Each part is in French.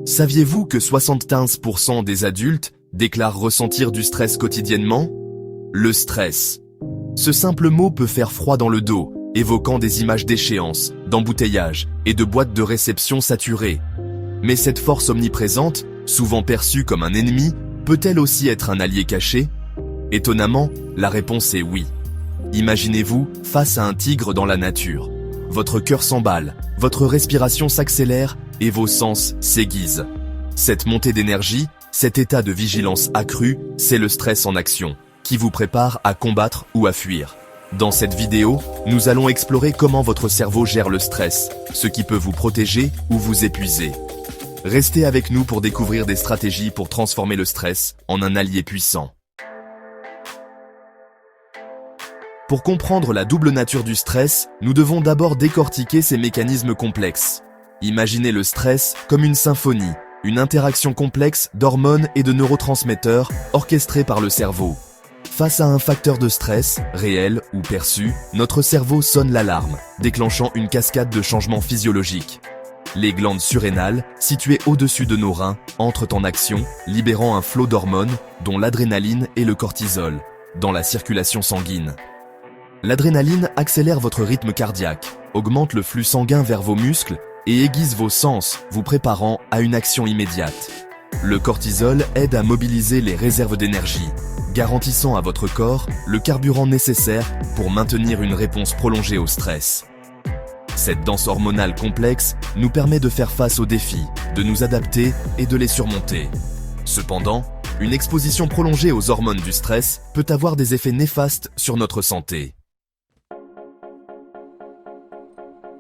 Saviez-vous que 75% des adultes déclarent ressentir du stress quotidiennement? Le stress. Ce simple mot peut faire froid dans le dos, évoquant des images d'échéances, d'embouteillages et de boîtes de réception saturées. Mais cette force omniprésente, souvent perçue comme un ennemi, peut-elle aussi être un allié caché? Étonnamment, la réponse est oui. Imaginez-vous face à un tigre dans la nature. Votre cœur s'emballe, votre respiration s'accélère et vos sens s'aiguisent. Cette montée d'énergie, cet état de vigilance accrue, c'est le stress en action, qui vous prépare à combattre ou à fuir. Dans cette vidéo, nous allons explorer comment votre cerveau gère le stress, ce qui peut vous protéger ou vous épuiser. Restez avec nous pour découvrir des stratégies pour transformer le stress en un allié puissant. Pour comprendre la double nature du stress, nous devons d'abord décortiquer ses mécanismes complexes. Imaginez le stress comme une symphonie, une interaction complexe d'hormones et de neurotransmetteurs orchestrée par le cerveau. Face à un facteur de stress, réel ou perçu, notre cerveau sonne l'alarme, déclenchant une cascade de changements physiologiques. Les glandes surrénales, situées au-dessus de nos reins, entrent en action, libérant un flot d'hormones, dont l'adrénaline et le cortisol, dans la circulation sanguine. L'adrénaline accélère votre rythme cardiaque, augmente le flux sanguin vers vos muscles et aiguise vos sens, vous préparant à une action immédiate. Le cortisol aide à mobiliser les réserves d'énergie, garantissant à votre corps le carburant nécessaire pour maintenir une réponse prolongée au stress. Cette danse hormonale complexe nous permet de faire face aux défis, de nous adapter et de les surmonter. Cependant, une exposition prolongée aux hormones du stress peut avoir des effets néfastes sur notre santé.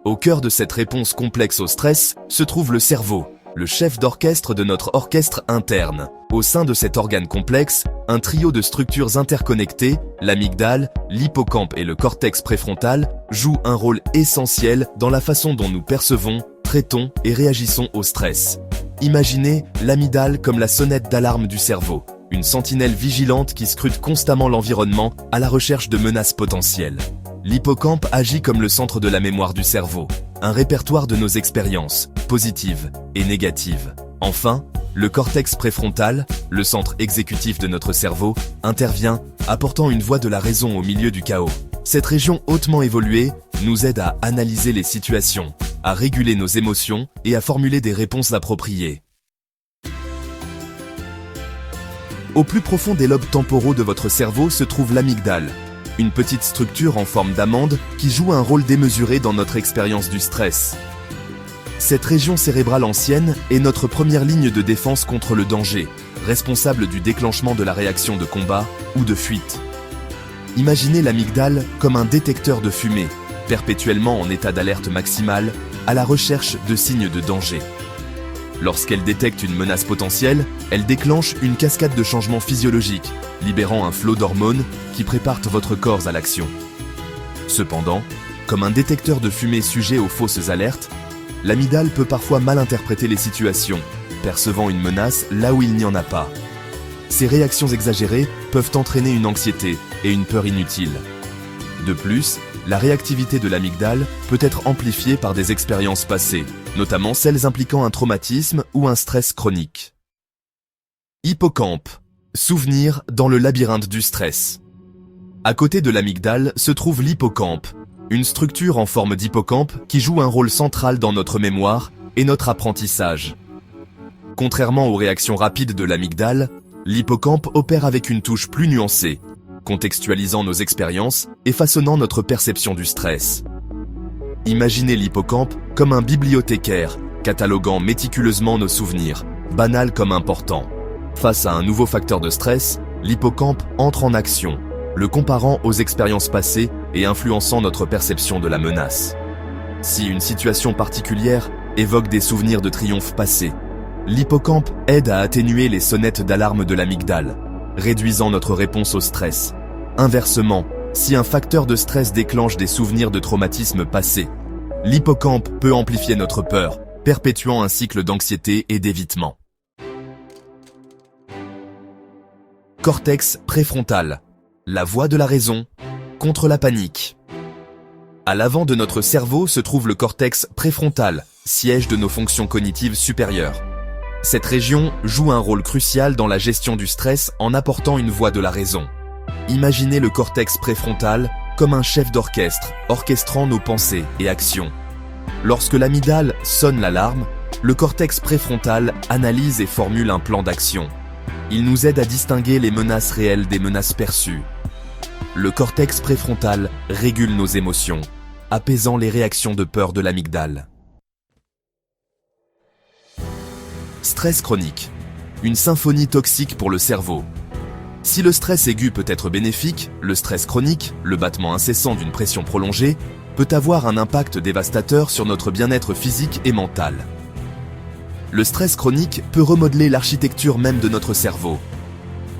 Au cœur de cette réponse complexe au stress se trouve le cerveau, le chef d'orchestre de notre orchestre interne. Au sein de cet organe complexe, un trio de structures interconnectées, l'amygdale, l'hippocampe et le cortex préfrontal, jouent un rôle essentiel dans la façon dont nous percevons, traitons et réagissons au stress. Imaginez l'amygdale comme la sonnette d'alarme du cerveau, une sentinelle vigilante qui scrute constamment l'environnement à la recherche de menaces potentielles. L'hippocampe agit comme le centre de la mémoire du cerveau, un répertoire de nos expériences, positives et négatives. Enfin, le cortex préfrontal, le centre exécutif de notre cerveau, intervient, apportant une voix de la raison au milieu du chaos. Cette région hautement évoluée nous aide à analyser les situations, à réguler nos émotions et à formuler des réponses appropriées. Au plus profond des lobes temporaux de votre cerveau se trouve l'amygdale, une petite structure en forme d'amande qui joue un rôle démesuré dans notre expérience du stress. Cette région cérébrale ancienne est notre première ligne de défense contre le danger, responsable du déclenchement de la réaction de combat ou de fuite. Imaginez l'amygdale comme un détecteur de fumée, perpétuellement en état d'alerte maximale, à la recherche de signes de danger. Lorsqu'elle détecte une menace potentielle, elle déclenche une cascade de changements physiologiques, libérant un flot d'hormones qui préparent votre corps à l'action. Cependant, comme un détecteur de fumée sujet aux fausses alertes, l'amygdale peut parfois mal interpréter les situations, percevant une menace là où il n'y en a pas. Ces réactions exagérées peuvent entraîner une anxiété et une peur inutiles. De plus, la réactivité de l'amygdale peut être amplifiée par des expériences passées, notamment celles impliquant un traumatisme ou un stress chronique. Hippocampe. Souvenir dans le labyrinthe du stress. À côté de l'amygdale se trouve l'hippocampe, une structure en forme d'hippocampe qui joue un rôle central dans notre mémoire et notre apprentissage. Contrairement aux réactions rapides de l'amygdale, l'hippocampe opère avec une touche plus nuancée, contextualisant nos expériences et façonnant notre perception du stress. Imaginez l'hippocampe comme un bibliothécaire, cataloguant méticuleusement nos souvenirs, banals comme importants. Face à un nouveau facteur de stress, l'hippocampe entre en action, le comparant aux expériences passées et influençant notre perception de la menace. Si une situation particulière évoque des souvenirs de triomphe passés, l'hippocampe aide à atténuer les sonnettes d'alarme de l'amygdale, réduisant notre réponse au stress. Inversement, si un facteur de stress déclenche des souvenirs de traumatisme passés, l'hippocampe peut amplifier notre peur, perpétuant un cycle d'anxiété et d'évitement. Cortex préfrontal, la voix de la raison, contre la panique. À l'avant de notre cerveau se trouve le cortex préfrontal, siège de nos fonctions cognitives supérieures. Cette région joue un rôle crucial dans la gestion du stress en apportant une voix de la raison. Imaginez le cortex préfrontal comme un chef d'orchestre, orchestrant nos pensées et actions. Lorsque l'amygdale sonne l'alarme, le cortex préfrontal analyse et formule un plan d'action. Il nous aide à distinguer les menaces réelles des menaces perçues. Le cortex préfrontal régule nos émotions, apaisant les réactions de peur de l'amygdale. Stress chronique. Une symphonie toxique pour le cerveau. Si le stress aigu peut être bénéfique, le stress chronique, le battement incessant d'une pression prolongée, peut avoir un impact dévastateur sur notre bien-être physique et mental. Le stress chronique peut remodeler l'architecture même de notre cerveau.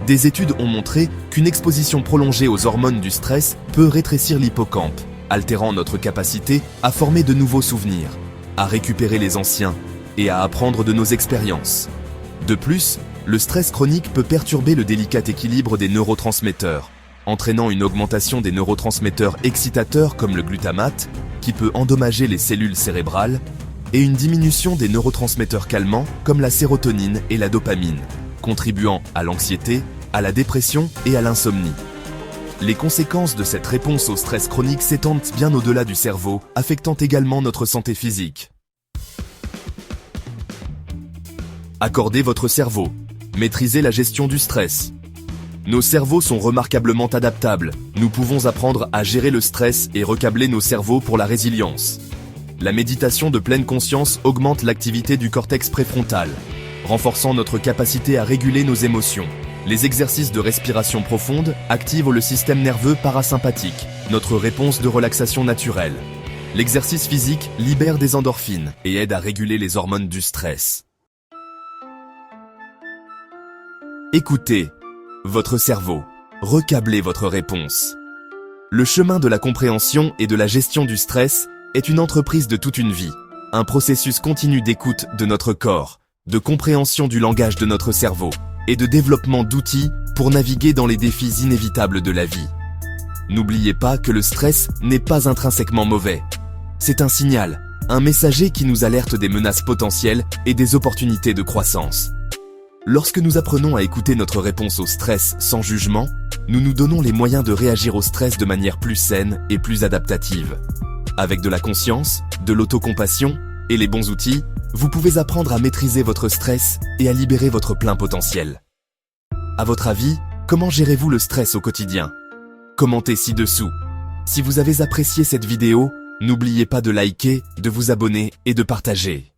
Des études ont montré qu'une exposition prolongée aux hormones du stress peut rétrécir l'hippocampe, altérant notre capacité à former de nouveaux souvenirs, à récupérer les anciens et à apprendre de nos expériences. De plus, le stress chronique peut perturber le délicat équilibre des neurotransmetteurs, entraînant une augmentation des neurotransmetteurs excitateurs comme le glutamate, qui peut endommager les cellules cérébrales, et une diminution des neurotransmetteurs calmants comme la sérotonine et la dopamine, contribuant à l'anxiété, à la dépression et à l'insomnie. Les conséquences de cette réponse au stress chronique s'étendent bien au-delà du cerveau, affectant également notre santé physique. Accordez votre cerveau. Maîtrisez la gestion du stress. Nos cerveaux sont remarquablement adaptables. Nous pouvons apprendre à gérer le stress et recabler nos cerveaux pour la résilience. La méditation de pleine conscience augmente l'activité du cortex préfrontal, renforçant notre capacité à réguler nos émotions. Les exercices de respiration profonde activent le système nerveux parasympathique, notre réponse de relaxation naturelle. L'exercice physique libère des endorphines et aide à réguler les hormones du stress. Écoutez votre cerveau. Recablez votre réponse. Le chemin de la compréhension et de la gestion du stress est une entreprise de toute une vie, un processus continu d'écoute de notre corps, de compréhension du langage de notre cerveau et de développement d'outils pour naviguer dans les défis inévitables de la vie. N'oubliez pas que le stress n'est pas intrinsèquement mauvais. C'est un signal, un messager qui nous alerte des menaces potentielles et des opportunités de croissance. Lorsque nous apprenons à écouter notre réponse au stress sans jugement, nous nous donnons les moyens de réagir au stress de manière plus saine et plus adaptative. Avec de la conscience, de l'autocompassion et les bons outils, vous pouvez apprendre à maîtriser votre stress et à libérer votre plein potentiel. À votre avis, comment gérez-vous le stress au quotidien? Commentez ci-dessous. Si vous avez apprécié cette vidéo, n'oubliez pas de liker, de vous abonner et de partager.